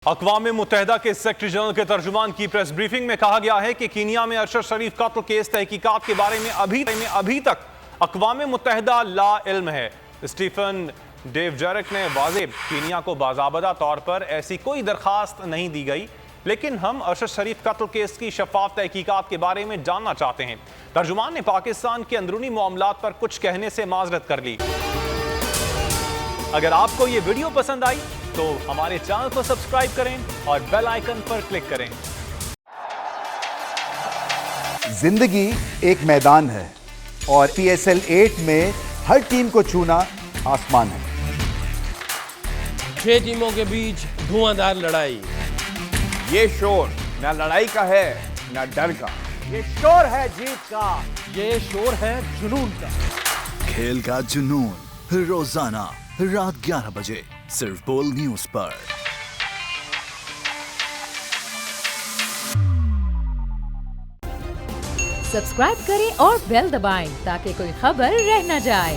अक़वाम मुत्तहिदा के secretary general के तर्जुमान की प्रेस ब्रीफिंग में कहा गया है कि कीनिया में अरशद शरीफ कत्ल केस तहकीकात के बारे में अभी तक अक़वाम मुत्तहिदा ला इल्म है। स्टीफन डेवजरिक ने वाज़ेह कीनिया को बाज़ाबता तौर पर ऐसी कोई दरख्वास्त नहीं दी गई, लेकिन हम अरशद शरीफ कत्ल केस की शफाफ तहकीकात के बारे में जानना चाहते हैं। तर्जुमान ने पाकिस्तान के अंदरूनी मामलात पर कुछ कहने से माजरत कर ली। अगर आपको ये वीडियो पसंद आई तो हमारे चैनल को सब्सक्राइब करें और बेल आइकन पर क्लिक करें। जिंदगी एक मैदान है और PSL 8 में हर टीम को छूना आसमान है। 6 टीमों के बीच धुआंधार लड़ाई। ये शोर न लड़ाई का है न डर का, ये शोर है जीत का, ये शोर है जुनून का। खेल का जुनून रोजाना रात 11 बजे सिर्फ बोल न्यूज पर। सब्सक्राइब करें और बेल दबाएं ताकि कोई खबर रह न जाए।